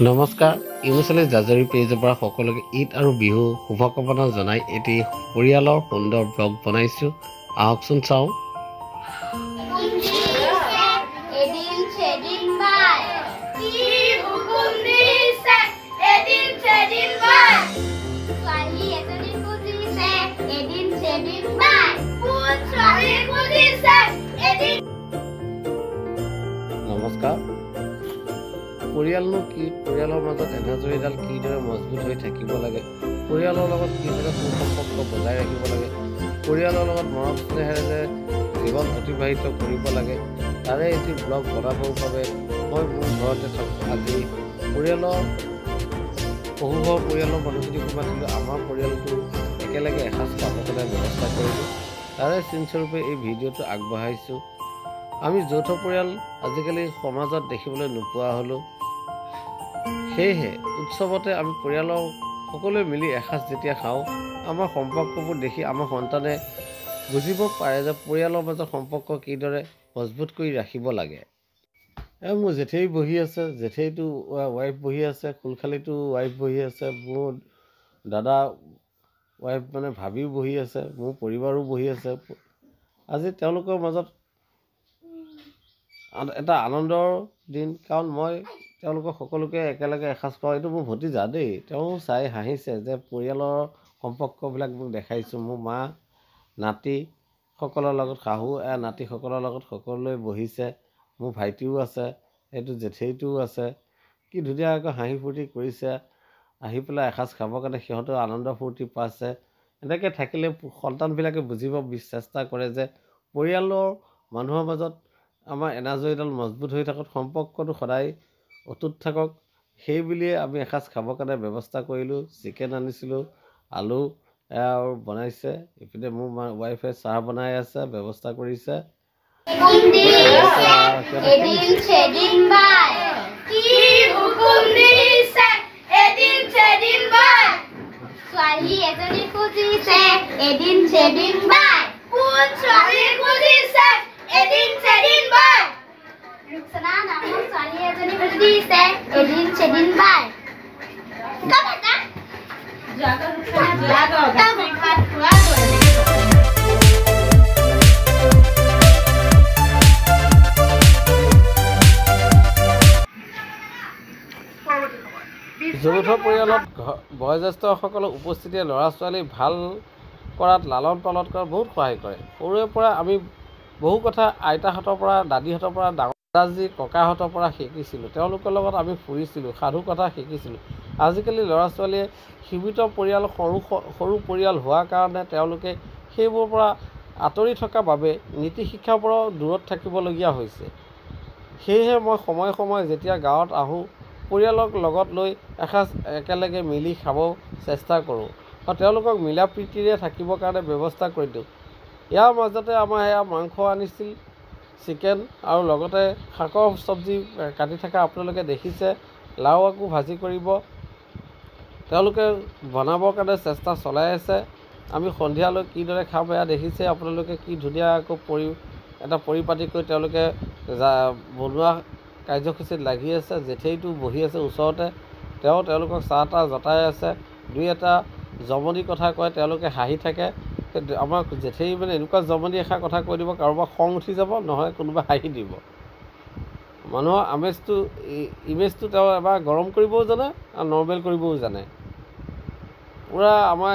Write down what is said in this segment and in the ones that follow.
নমস্কাৰ, ইউনিচেলি জাজৰি পেজৰ পৰা সকলোকে ঈদ আৰু বিহু শুভকামনা জনাই এটি পৰিয়ালৰ সুন্দৰ ব্লগ বনাইছোঁ। আহকচোন চাওঁ। নমস্কাৰ। পৰিয়ালনো কি? পৰিয়ালৰ মাজত এনাজৰীডাল কিদৰে মজবুত হৈ থাকিব লাগে, পৰিয়ালৰ লগত কিদৰে সুসম্পৰ্ক বজাই ৰাখিব লাগে, পৰিয়ালৰ লগত মৰম স্নেহেৰে জীৱন অতিবাহিত কৰিব লাগে, তাৰে এটি ব্লগ বনাবৰ বাবে মই মোৰ ঘৰতে থাকোঁ। আজি পৰিয়ালৰ বহুঘৰ পৰিয়ালৰ মানুহখিনিক মাতিলোঁ। আমাৰ পৰিয়ালটো একেলগে এসাঁজ খাবলৈ ব্যৱস্থা কৰিলোঁ। তাৰে চিনস্বৰূপে এই ভিডিঅ'টো আগবঢ়াইছোঁ। আমি যৌথ পৰিয়াল আজিকালি সমাজত দেখিবলৈ নোপোৱা হ'লোঁ। সেয়েহে উৎসৱতে আমি পৰিয়ালৰ সকলোৱে মিলি এসাঁজ যেতিয়া খাওঁ, আমাৰ সম্পৰ্কবোৰ দেখি আমাৰ সন্তানে বুজিব পাৰে যে পৰিয়ালৰ মাজত সম্পৰ্ক কিদৰে মজবুত কৰি ৰাখিব লাগে। মোৰ জেঠেই বহি আছে, জেঠেইটো ৱাইফ বহি আছে, কুলখালিটো ৱাইফ বহি আছে, মোৰ দাদা ৱাইফ মানে ভাবিও বহি আছে, মোৰ পৰিবাৰো বহি আছে। আজি তেওঁলোকৰ মাজত এটা আনন্দৰ দিন, কাৰণ মই তেওঁলোকক সকলোকে একেলগে এসাঁজ খোৱা। এইটো মোৰ ভতিজা দেই, তেওঁ চাই হাঁহিছে যে পৰিয়ালৰ সম্পৰ্কবিলাক মোক দেখাইছোঁ। মোৰ মা নাতিসকলৰ লগত, শাহু নাতিসকলৰ লগত সকলোৱে বহিছে। মোৰ ভাইটিও আছে, এইটো জেঠেইটোও আছে। কি ধুনীয়াকৈ হাঁহি ফূৰ্তি কৰিছে, আহি পেলাই এসাঁজ খাবৰ কাৰণে সিহঁতেও আনন্দ ফূৰ্তি পাইছে। এনেকৈ থাকিলে সন্তানবিলাকে বুজিব চেষ্টা কৰে যে পৰিয়ালৰ মানুহৰ মাজত আমাৰ এনাজৰীডাল মজবুত হৈ থাকক, সম্পৰ্কটো সদায় অটুট থাকক। সেই বুলিয়ে আমি এসাঁজ খাবৰ কাৰণে ব্যৱস্থা কৰিলোঁ। চিকেন আনিছিলোঁ, আলু বনাইছে, ইপিনে মোৰ ৱাইফে চাহ বনাই আছে, ব্যৱস্থা কৰিছে। যৌথ পৰিয়ালত বয়োজ্যেষ্ঠসকলৰ উপস্থিতিয়ে ল'ৰা ছোৱালী ভাল কৰাত, লালন পালন কৰাত বহুত সহায় কৰে। সৰুৰে পৰা আমি বহু কথা আইতাহঁতৰ পৰা, দাদীহঁতৰ পৰা, দাদাজী ককাহঁতৰ পৰা শিকিছিলোঁ। তেওঁলোকৰ লগত আমি ফুৰিছিলোঁ, সাধু কথা শিকিছিলোঁ। আজিকালি ল'ৰা ছোৱালীয়ে সীমিত পৰিয়াল, সৰু পৰিয়াল হোৱাৰ কাৰণে তেওঁলোকে সেইবোৰৰ পৰা আঁতৰি থকাৰ বাবে নীতি শিক্ষাৰ পৰাও দূৰত থাকিবলগীয়া হৈছে। সেয়েহে মই সময়ে সময়ে যেতিয়া গাঁৱত আহোঁ, পৰিয়ালক লগত লৈ এসাঁজ একেলগে মিলি খাব চেষ্টা কৰোঁ আৰু তেওঁলোকক মিলা প্ৰীতিৰে থাকিবৰ কাৰণে ব্যৱস্থা কৰি দিওঁ। ইয়াৰ মাজতে আমাৰ এয়া মাংস আনিছিল, চিকেন, আৰু লগতে শাকৰ চব্জি কাটি থকা আপোনালোকে দেখিছে। লাও আকৌ ভাজি কৰিব, তেওঁলোকে বনাবৰ কাৰণে চেষ্টা চলাই আছে। আমি সন্ধিয়ালৈ কিদৰে খাম এয়া দেখিছে আপোনালোকে। কি ধুনীয়াকৈ এটা পৰিপাটি কৰি তেওঁলোকে বনোৱা কাৰ্যসূচীত লাগি আছে। জেঠেইটো বহি আছে ওচৰতে, তেওঁলোকক চাহ তাহ জতাই আছে। দুই এটা জমনি কথা কয়, তেওঁলোকে হাঁহি থাকে। আমাৰ জেঠেই মানে এনেকুৱা জমনি এষাৰ কথা কৈ দিব, কাৰোবাৰ খং উঠি যাব, নহয় কোনোবা হাঁহি দিব। মানুহৰ ইমেজটো তেওঁ এবাৰ গৰম কৰিবও জানে আৰু নৰ্মেল কৰিবও জানে। পূৰা আমাৰ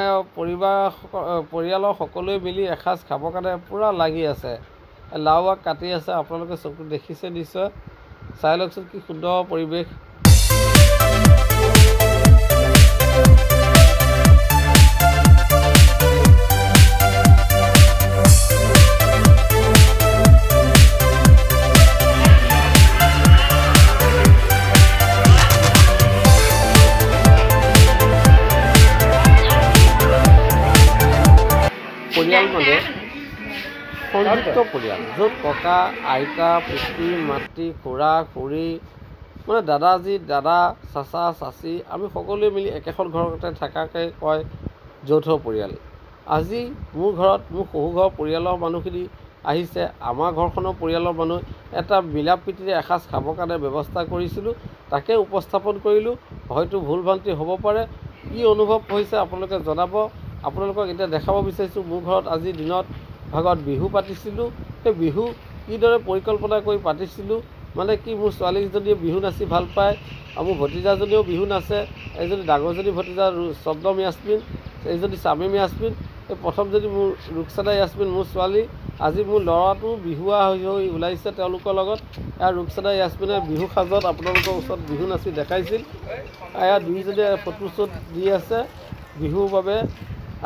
পৰিয়ালৰ সকলোৱে মিলি এসাঁজ খাবৰ কাৰণে পূৰা লাগি আছে। লাও আগ কাটি আছে, আপোনালোকে চকু দেখিছে নিশ্চয়। চাই লওকচোন কি সুন্দৰ পৰিৱেশ। পৰিয়াল মানে সংযুক্ত পৰিয়াল, য'ত ককা আইতা, পিতৃ মাতৃ, খুৰা খুৰী, মানে দাদা চাচা চাচি, আমি সকলোৱে মিলি একেখন ঘৰতে থকাকে কয় যৌথ পৰিয়াল। আজি মোৰ ঘৰত মোৰ শহু ঘৰৰ পৰিয়ালৰ মানুহখিনি আহিছে। আমাৰ ঘৰখনৰ পৰিয়ালৰ মানুহ এটা মিলা প্ৰীতিৰে এসাঁজ খাবৰ কাৰণে ব্যৱস্থা কৰিছিলোঁ, তাকে উপস্থাপন কৰিলোঁ। হয়তো ভুল ভ্ৰান্তি হ'ব পাৰে, কি অনুভৱ হৈছে আপোনালোকে জনাব। আপোনালোকক এতিয়া দেখাব বিচাৰিছোঁ মোৰ ঘৰত আজি দিনত ভাগত বিহু পাতিছিলোঁ। সেই বিহু কিদৰে পৰিকল্পনা কৰি পাতিছিলোঁ মানে কি, মোৰ ছোৱালীজনীয়ে বিহু নাচি ভাল পায়, আৰু মোৰ ভতিজাজনীয়েও বিহু নাচে। এজনী ডাঙৰজনী ভতিজা শবনম য়াসমিন, এইজনী শামীম য়াসমিন, এই প্ৰথমজনী মোৰ ৰুকসানা য়াসমিন মোৰ ছোৱালী। আজি মোৰ ল'ৰাটো বিহুৱা হৈ ওলাইছে তেওঁলোকৰ লগত। এয়া ৰুকসানা য়াসমিনে বিহু সাজত আপোনালোকৰ ওচৰত বিহু নাচি দেখাইছিল। এয়া দুইজনীয়ে ফটো শ্বুট দি আছে বিহুৰ বাবে।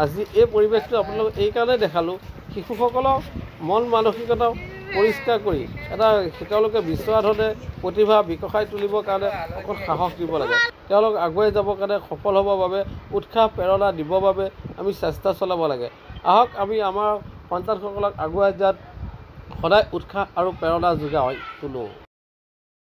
আজি এই পৰিৱেশটো আপোনালোকক এইকাৰণে দেখালোঁ, শিশুসকলক মন মানসিকতা পৰিষ্কাৰ কৰি এটা তেওঁলোকে বিচৰা ধৰণে প্ৰতিভা বিকশাই তুলিবৰ কাৰণে অকল সাহস দিব লাগে। তেওঁলোক আগুৱাই যাবৰ কাৰণে সফল হ'বৰ বাবে উৎসাহ প্ৰেৰণা দিবৰ বাবে আমি চেষ্টা চলাব লাগে। আহক আমি আমাৰ সন্তানসকলক আগুৱাই যোৱাত সদায় উৎসাহ আৰু প্ৰেৰণা যোগাই তোলোঁ।